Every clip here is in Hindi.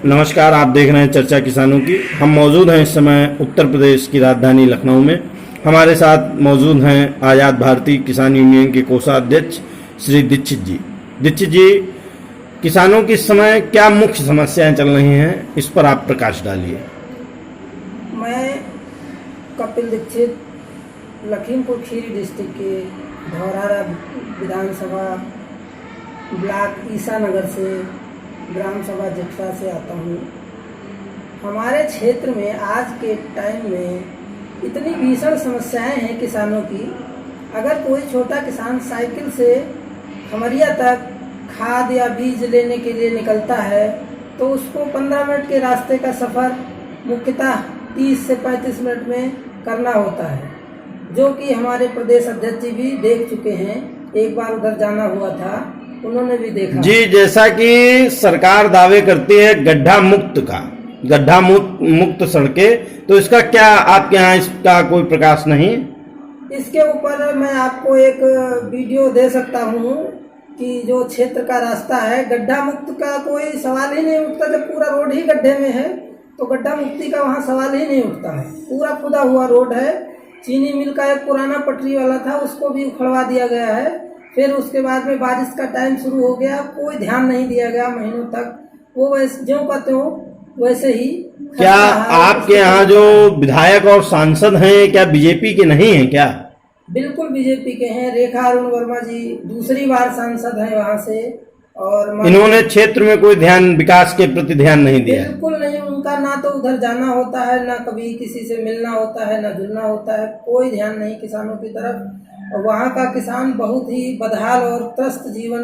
नमस्कार, आप देख रहे हैं चर्चा किसानों की। हम मौजूद हैं इस समय उत्तर प्रदेश की राजधानी लखनऊ में। हमारे साथ मौजूद हैं आज़ाद भारतीय किसान यूनियन के कोषाध्यक्ष श्री दीक्षित जी। दीक्षित जी, किसानों की इस समय क्या मुख्य समस्याएं चल रही हैं, इस पर आप प्रकाश डालिए। मैं कपिल दीक्षित लखीमपुर खीरी डिस्ट्रिक्ट के धौरहरा विधानसभा ब्लॉक ईसानगर से ग्राम सभा जगसा से आता हूँ। हमारे क्षेत्र में आज के टाइम में इतनी भीषण समस्याएं हैं किसानों की। अगर कोई छोटा किसान साइकिल से खमरिया तक खाद या बीज लेने के लिए निकलता है तो उसको 15 मिनट के रास्ते का सफ़र मुख्यतः 30 से 35 मिनट में करना होता है, जो कि हमारे प्रदेश अध्यक्ष जी भी देख चुके हैं। एक बार उधर जाना हुआ था, उन्होंने भी देखा जी। जैसा कि सरकार दावे करती है गड्ढा मुक्त सड़कें, तो इसका क्या आपके यहाँ इसका कोई प्रकाश नहीं? इसके ऊपर मैं आपको एक वीडियो दे सकता हूँ कि जो क्षेत्र का रास्ता है, गड्ढा मुक्त का कोई सवाल ही नहीं उठता। जब पूरा रोड ही गड्ढे में है तो गड्ढा मुक्ति का वहाँ सवाल ही नहीं उठता है। पूरा खुदा हुआ रोड है। चीनी मिल का एक पुराना पटरी वाला था, उसको भी उखड़वा दिया गया है। फिर उसके बाद में बारिश का टाइम शुरू हो गया, कोई ध्यान नहीं दिया गया महीनों तक। वो वैसे ज्यों का त्यों वैसे ही। क्या आपके यहाँ जो विधायक और सांसद हैं, क्या बीजेपी के नहीं हैं क्या? बिल्कुल बीजेपी के हैं। रेखा अरुण वर्मा जी दूसरी बार सांसद हैं वहाँ से। और इन्होंने क्षेत्र में कोई विकास के प्रति ध्यान नहीं दिया? बिल्कुल नहीं। उनका ना तो उधर जाना होता है, ना कभी किसी से मिलना होता है, ना जुलना होता है। कोई ध्यान नहीं किसानों की तरफ। और वहाँ का किसान बहुत ही बदहाल और त्रस्त जीवन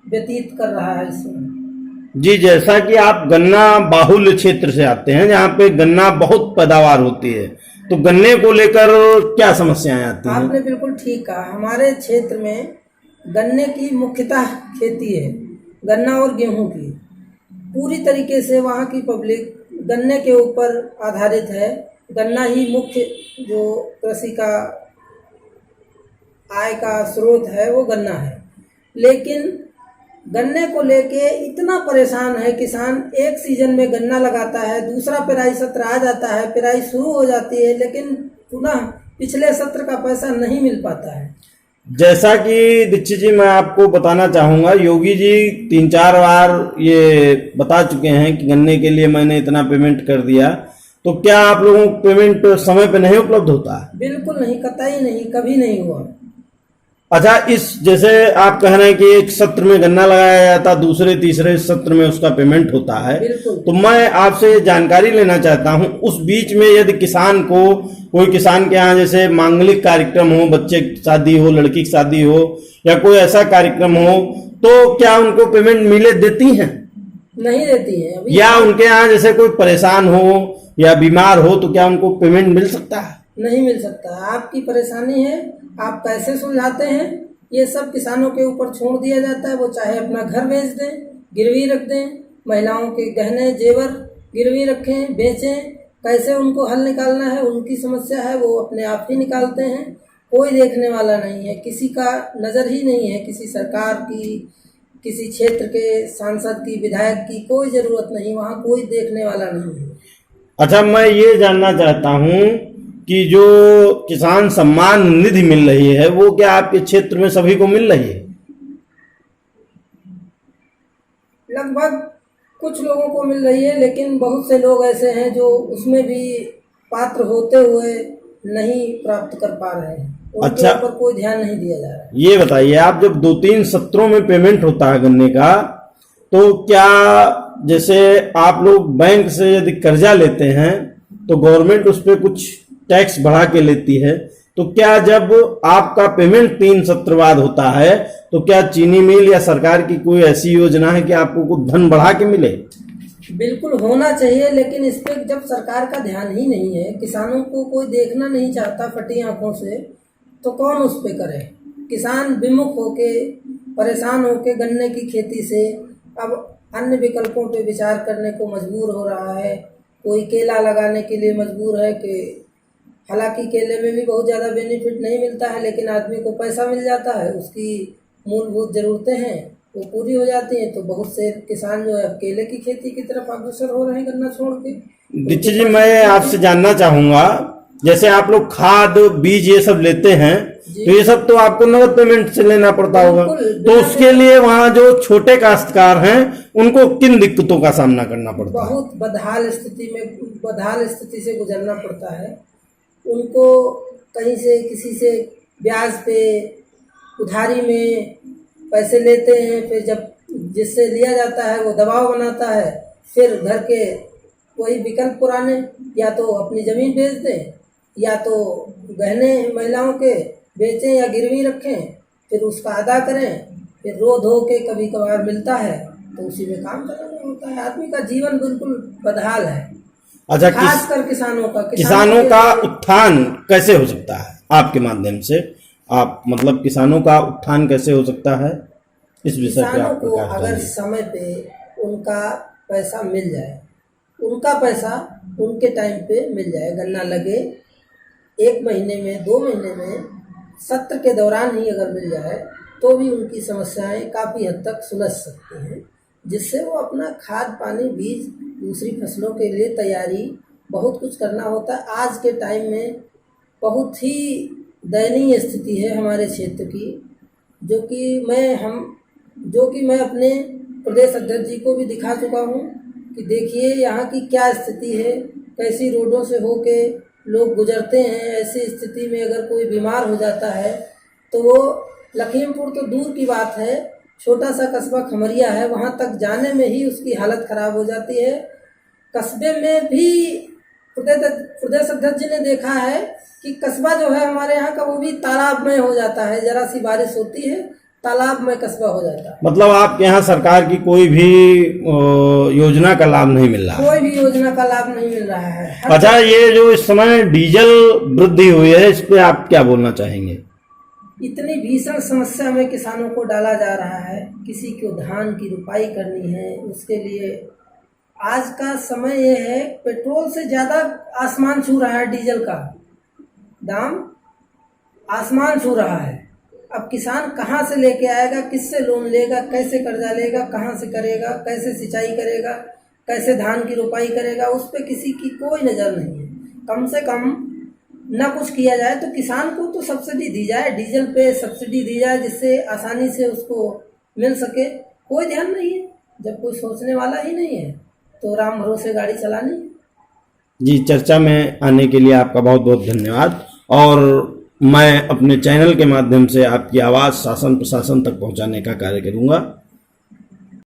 व्यतीत कर रहा है इस समय। जी, जैसा कि आप गन्ना बाहुल्य क्षेत्र से आते हैं, जहाँ पे गन्ना बहुत पैदावार होती है, तो गन्ने को लेकर क्या समस्याएं आती हैं? आपने बिल्कुल ठीक कहा। हमारे क्षेत्र में गन्ने की मुख्यतः खेती है, गन्ना और गेहूं की। पूरी तरीके से वहाँ की पब्लिक गन्ने के ऊपर आधारित है। गन्ना ही मुख्य जो कृषि का आय का स्रोत है वो गन्ना है। लेकिन गन्ने को लेके इतना परेशान है किसान। एक सीजन में गन्ना लगाता है, दूसरा पेराई सत्र आ जाता है, पेराई शुरू हो जाती है, लेकिन पुनः पिछले सत्र का पैसा नहीं मिल पाता है। जैसा कि दीक्षित जी, मैं आपको बताना चाहूंगा, योगी जी 3-4 बार ये बता चुके हैं कि गन्ने के लिए मैंने इतना पेमेंट कर दिया। तो क्या आप लोगों को पेमेंट समय पे नहीं उपलब्ध होता? बिल्कुल नहीं, कतई नहीं, कभी नहीं हुआ। अच्छा, जैसे आप कह रहे हैं कि एक सत्र में गन्ना लगाया जाता, दूसरे तीसरे सत्र में उसका पेमेंट होता है, तो मैं आपसे जानकारी लेना चाहता हूं, उस बीच में यदि कोई किसान के यहाँ जैसे मांगलिक कार्यक्रम हो, बच्चे की शादी हो, लड़की की शादी हो, या कोई ऐसा कार्यक्रम हो, तो क्या उनको पेमेंट देती हैं? नहीं देती है अभी। या उनके यहाँ जैसे कोई परेशान हो या बीमार हो तो क्या उनको पेमेंट मिल सकता है? नहीं मिल सकता। आपकी परेशानी है, आप कैसे सुलझाते हैं, ये सब किसानों के ऊपर छोड़ दिया जाता है। वो चाहे अपना घर बेच दें, गिरवी रख दें, महिलाओं के गहने जेवर गिरवी रखें, बेचें। कैसे उनको हल निकालना है, उनकी समस्या है, वो अपने आप ही निकालते हैं। कोई देखने वाला नहीं है, किसी का नज़र ही नहीं है, किसी सरकार की, किसी क्षेत्र के सांसद की, विधायक की कोई ज़रूरत नहीं। वहाँ कोई देखने वाला नहीं है। अच्छा, मैं ये जानना चाहता हूँ कि जो किसान सम्मान निधि मिल रही है, वो क्या आपके क्षेत्र में सभी को मिल रही है? लगभग कुछ लोगों को मिल रही है, लेकिन बहुत से लोग ऐसे हैं जो उसमें भी पात्र होते हुए नहीं प्राप्त कर पा रहे हैं। उनके ऊपर कोई ध्यान नहीं दिया जा रहा है। ये बताइए, आप जब 2-3 सत्रों में पेमेंट होता है गन्ने का, तो क्या जैसे आप लोग बैंक से यदि कर्जा लेते हैं तो गवर्नमेंट उस पर कुछ टैक्स बढ़ा के लेती है, तो क्या जब आपका पेमेंट 3 सत्र बाद होता है तो क्या चीनी मिल या सरकार की कोई ऐसी योजना है कि आपको कुछ धन बढ़ा के मिले? बिल्कुल होना चाहिए, लेकिन इस पे जब सरकार का ध्यान ही नहीं है, किसानों को कोई देखना नहीं चाहता फटी आंखों से, तो कौन उस पे करे? किसान विमुख होके, परेशान होके गन्ने की खेती से अब अन्य विकल्पों पे विचार करने को मजबूर हो रहा है। कोई केला लगाने के लिए मजबूर है कि हालांकि केले में भी बहुत ज़्यादा बेनिफिट नहीं मिलता है, लेकिन आदमी को पैसा मिल जाता है, उसकी मूलभूत ज़रूरतें हैं, वो पूरी हो जाती है तो बहुत से किसान जो है केले की खेती की तरफ अग्रसर हो रहे हैं गन्ना छोड़ के। दीक्षित जी, मैं आपसे जानना चाहूंगा, जैसे आप लोग खाद बीज ये सब लेते हैं तो ये सब तो आपको नगद पेमेंट से लेना पड़ता होगा, तो उसके लिए वहाँ जो छोटे काश्तकार हैं उनको किन दिक्कतों का सामना करना पड़ता है? बहुत बदहाल स्थिति से गुजरना पड़ता है। उनको कहीं से किसी से ब्याज पे उधारी में पैसे लेते हैं, फिर जब जिससे लिया जाता है वो दबाव बनाता है, फिर घर के कोई विकल्प पुराने, या तो अपनी ज़मीन बेच दें या तो गहने महिलाओं के बेचें या गिरवी रखें, फिर उसका अदा करें, फिर रो धो के कभी कभार मिलता है तो उसी में काम करना होता है। आदमी का जीवन बिल्कुल बदहाल है। अच्छा, खासकर किसानों का उत्थान कैसे हो सकता है आपके माध्यम से? आप मतलब किसानों का उत्थान कैसे हो सकता है, इस विषय पे आप को अगर समय पे उनका पैसा मिल जाए, उनका पैसा उनके टाइम पे मिल जाए, गन्ना लगे 1 महीने में 2 महीने में सत्र के दौरान ही अगर मिल जाए तो भी उनकी समस्याएं काफ़ी हद तक सुलझ सकती हैं, जिससे वो अपना खाद पानी बीज दूसरी फसलों के लिए तैयारी बहुत कुछ करना होता है। आज के टाइम में बहुत ही दयनीय स्थिति है हमारे क्षेत्र की, जो कि मैं अपने प्रदेश अध्यक्ष जी को भी दिखा चुका हूँ कि देखिए यहाँ की क्या स्थिति है, कैसी रोडों से होके लोग गुजरते हैं। ऐसी स्थिति में अगर कोई बीमार हो जाता है तो वो लखीमपुर तो दूर की बात है, छोटा सा कस्बा खमरिया है, वहाँ तक जाने में ही उसकी हालत ख़राब हो जाती है। कस्बे में भी प्रदेश अध्यक्ष जी ने देखा है कि कस्बा जो है हमारे यहाँ का वो भी तालाब में हो जाता है, जरा सी बारिश होती है तालाब में कस्बा हो जाता है। मतलब आपके यहाँ सरकार की कोई भी योजना का लाभ नहीं मिल रहा है? कोई भी योजना का लाभ नहीं मिल रहा है। अच्छा, ये जो इस समय डीजल वृद्धि हुई है, इस पे आप क्या बोलना चाहेंगे? इतनी भीषण समस्या में किसानों को डाला जा रहा है। किसी को धान की रुपाई करनी है, उसके लिए आज का समय ये है, पेट्रोल से ज़्यादा आसमान छू रहा है, डीजल का दाम आसमान छू रहा है। अब किसान कहाँ से लेके आएगा, किससे लोन लेगा, कैसे कर्जा लेगा, कहाँ से करेगा, कैसे सिंचाई करेगा, कैसे धान की रुपाई करेगा, उस पर किसी की कोई नज़र नहीं है। कम से कम ना कुछ किया जाए तो किसान को तो सब्सिडी दी जाए, डीजल पे सब्सिडी दी जाए, जिससे आसानी से उसको मिल सके। कोई ध्यान नहीं है। जब कोई सोचने वाला ही नहीं है तो राम भरोसे गाड़ी चलानी। जी, चर्चा में आने के लिए आपका बहुत बहुत धन्यवाद, और मैं अपने चैनल के माध्यम से आपकी आवाज़ शासन प्रशासन तक पहुंचाने का कार्य करूंगा।